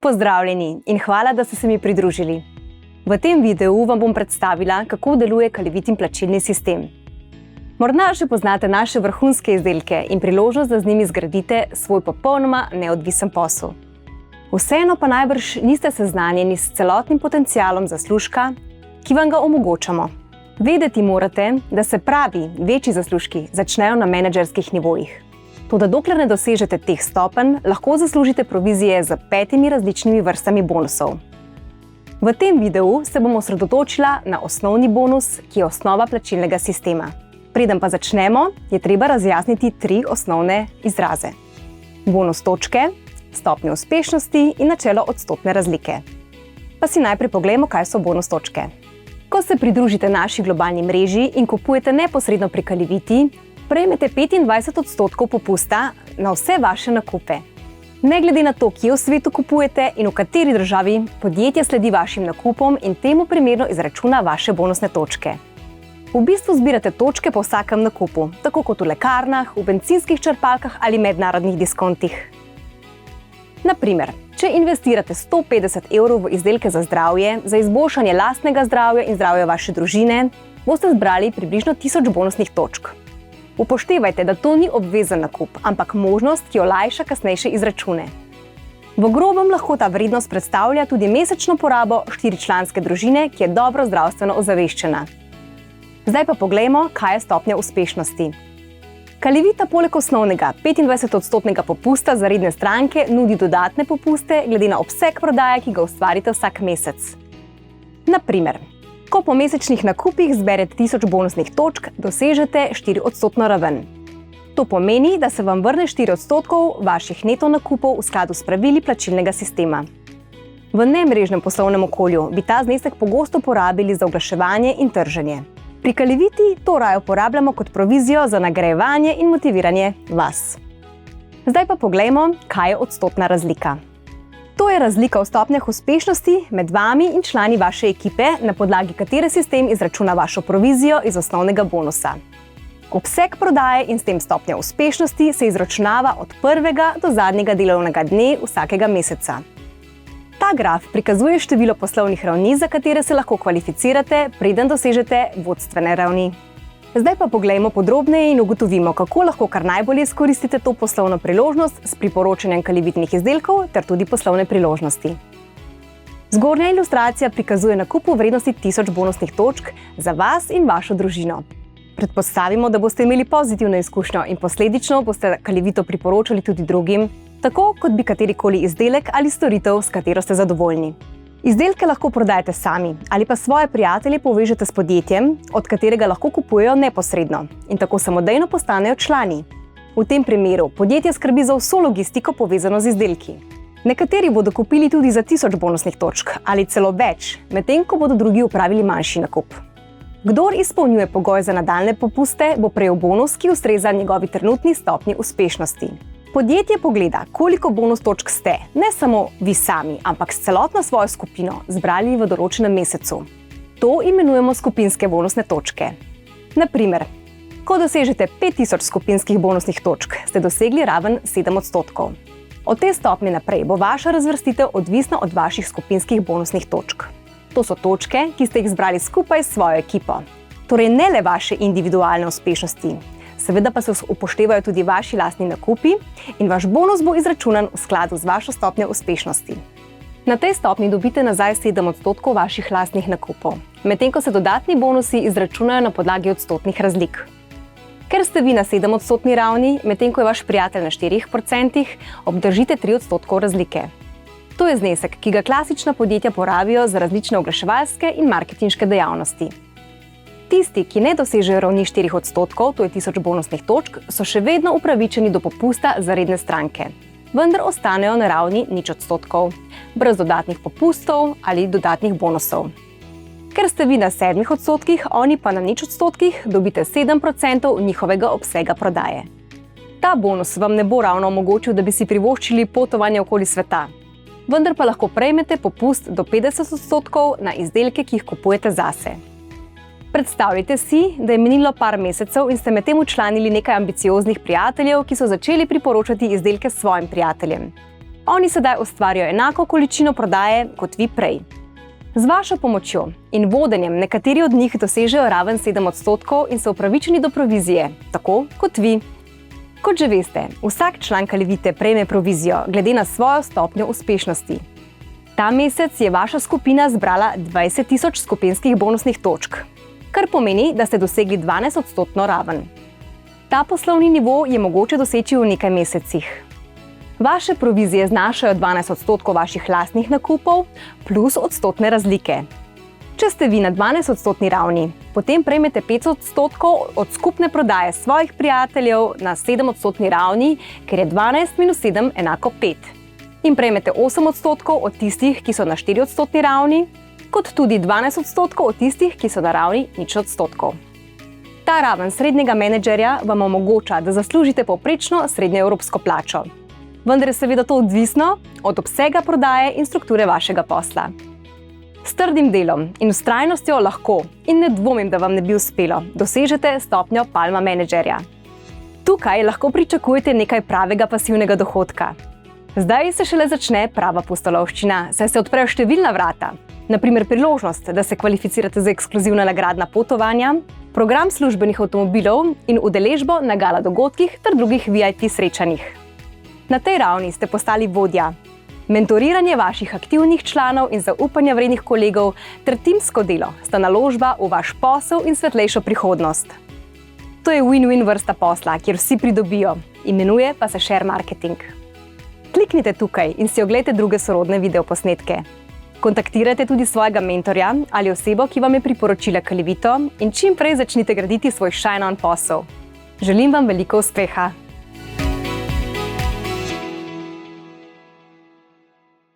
Pozdravljeni in hvala, da ste se mi pridružili. V tem videu vam bom predstavila, kako deluje Kalivitin plačilni sistem. Morda že poznate naše vrhunske izdelke in priložnost, da z njimi zgradite svoj popolnoma neodvisen posel. Vseeno pa najbrž niste seznanjeni s celotnim potencialom zaslužka, ki vam ga omogočamo. Vedeti morate, da se pravi večji zaslužki začnejo na menedžerskih nivojih. Toda dokler ne dosežete teh stopenj, lahko zaslužite provizije z 5 različnimi vrstami bonusov. V tem videu se bom osredotočila na osnovni bonus, ki je osnova plačilnega sistema. Preden pa začnemo, je treba razjasniti 3 osnovne izraze. Bonus točke, stopnjo uspešnosti in načelo odstotne razlike. Pa si najprej poglejmo, kaj so bonus točke. Ko se pridružite naši globalni mreži in kupujete neposredno pri Kaliviti, prejmete 25% popusta na vse vaše nakupe. Ne glede na to, kje v svetu kupujete in v kateri državi, podjetje sledi vašim nakupom in temu primerno izračuna vaše bonusne točke. V bistvu zbirate točke po vsakem nakupu, tako kot v lekarnah, v bencinskih črpalkah ali mednarodnih diskontih. Na primer, če investirate 150 € v izdelke za zdravje, za izboljšanje lastnega zdravja in zdravja vaše družine, boste zbrali približno 1000 bonusnih točk. Upoštevajte, da to ni obvezen nakup, ampak možnost, ki olajša kasnejše izračune. V grobem lahko ta vrednost predstavlja tudi mesečno porabo 4-članske družine, ki je dobro zdravstveno ozaveščena. Zdaj pa poglejmo, kaj je stopnja uspešnosti. Kalivita poleg osnovnega 25% popusta za redne stranke nudi dodatne popuste glede na obseg prodaje, ki ga ustvarite vsak mesec. Na primer, ko po mesečnih nakupih zberete 1000 bonusnih točk, dosežete 4% raven. To pomeni, da se vam vrne 4% vaših neto nakupov v skladu s pravili plačilnega sistema. V nemrežnem poslovnem okolju bi ta znesek pogosto porabili za oglaševanje in trženje. Pri Kaliviti to raje uporabljamo kot provizijo za nagrajevanje in motiviranje vas. Zdaj pa poglejmo, kaj je odstotna razlika. To je razlika v stopnjah uspešnosti med vami in člani vaše ekipe, na podlagi katere sistem izračuna vašo provizijo iz osnovnega bonusa. Obseg prodaje in s tem stopnja uspešnosti se izračunava od prvega do zadnjega delovnega dne vsakega meseca. Ta graf prikazuje število poslovnih ravni, za katere se lahko kvalificirate, preden dosežete vodstvene ravni. Zdaj pa poglejmo podrobneje in ugotovimo, kako lahko kar najbolje izkoristite to poslovno priložnost s priporočanjem Kalivitinih izdelkov ter tudi poslovne priložnosti. Zgornja ilustracija prikazuje nakup v vrednosti 1000 bonusnih točk za vas in vašo družino. Predpostavimo, da boste imeli pozitivno izkušnjo in posledično boste Kalivito priporočali tudi drugim, tako kot bi katerikoli izdelek ali storitev, s katero ste zadovoljni. Izdelke lahko prodajate sami ali pa svoje prijatelje povežete s podjetjem, od katerega lahko kupujejo neposredno in tako samodejno postanejo člani. V tem primeru podjetje skrbi za vso logistiko povezano z izdelki. Nekateri bodo kupili tudi za 1000 bonusnih točk ali celo več, medtem ko bodo drugi opravili manjši nakup. Kdor izpolnjuje pogoj za nadaljne popuste, bo prejel bonus, ki ustreza njegovi trenutni stopnji uspešnosti. Podjetje pogleda, koliko bonus točk ste, ne samo vi sami, ampak s celotno svojo skupino zbrali v določenem mesecu. To imenujemo skupinske bonusne točke. Na primer, ko dosežete 5000 skupinskih bonusnih točk, ste dosegli raven 7%. Od te stopnje naprej bo vaša razvrstitev odvisna od vaših skupinskih bonusnih točk. To so točke, ki ste jih zbrali skupaj s svojo ekipo. Torej ne le vaše individualne uspešnosti. Seveda pa se upoštevajo tudi vaši lastni nakupi in vaš bonus bo izračunan v skladu z vašo stopnjo uspešnosti. Na tej stopnji dobite nazaj 7% vaših lastnih nakupov, medtem ko se dodatni bonusi izračunajo na podlagi odstotnih razlik. Ker ste vi na 7% ravni, medtem ko je vaš prijatelj na 4%, obdržite 3% razlike. To je znesek, ki ga klasična podjetja porabijo za različne oglaševalske in marketinške dejavnosti. Tisti, ki ne dosežejo ravni 4%, to je 1000 bonusnih točk, so še vedno upravičeni do popusta za redne stranke. Vendar ostanejo na ravni 0%, brez dodatnih popustov ali dodatnih bonusov. Ker ste vi na 7%, oni pa na 0%, dobite 7% njihovega obsega prodaje. Ta bonus vam ne bo ravno omogočil, da bi si privoščili potovanje okoli sveta. Vendar pa lahko prejmete popust do 50% na izdelke, ki jih kupujete zase. Predstavljajte si, da je minilo par mesecev in ste medtem včlanili nekaj ambicioznih prijateljev, ki so začeli priporočati izdelke svojim prijateljem. Oni sedaj ustvarjajo enako količino prodaje kot vi prej. Z vašo pomočjo in vodenjem nekateri od njih dosežejo raven 7% in so upravičeni do provizije, tako kot vi. Kot že veste, vsak član Kalivite prejme provizijo glede na svojo stopnjo uspešnosti. Ta mesec je vaša skupina zbrala 20.000 skupinskih bonusnih točk, kar pomeni, da ste dosegli 12% raven. Ta poslovni nivo je mogoče doseči v nekaj mesecih. Vaše provizije znašajo 12% vaših lastnih nakupov plus odstotne razlike. Če ste vi na 12% ravni, potem prejmete 5% od skupne prodaje svojih prijateljev na 7% ravni, ker je 12 minus 7 enako 5. In prejmete 8% od tistih, ki so na 4% ravni, kot tudi 12% od tistih, ki so na ravni 0%. Ta raven srednjega menedžerja vam omogoča, da zaslužite povprečno srednjeevropsko plačo. Vendar je seveda to odvisno od obsega prodaje in strukture vašega posla. S trdim delom in vztrajnostjo lahko, in ne dvomim, da vam ne bi uspelo, dosežete stopnjo Palma menedžerja. Tukaj lahko pričakujete nekaj pravega pasivnega dohodka. Zdaj se šele začne prava pustolovščina, saj se odprejo številna vrata. Na primer priložnost, da se kvalificirate za ekskluzivna nagradna potovanja, program službenih avtomobilov in udeležbo na gala dogodkih ter drugih VIP srečanjih. Na tej ravni ste postali vodja. Mentoriranje vaših aktivnih članov in zaupanja vrednih kolegov ter timsko delo sta naložba v vaš posel in svetlejšo prihodnost. To je win-win vrsta posla, kjer vsi pridobijo, imenuje pa se share marketing. Kliknite tukaj in si oglejte druge sorodne videoposnetke. Kontaktirajte tudi svojega mentorja ali osebo, ki vam je priporočila Kalivito in čim prej začnite graditi svoj shine-on posel. Želim vam veliko uspeha!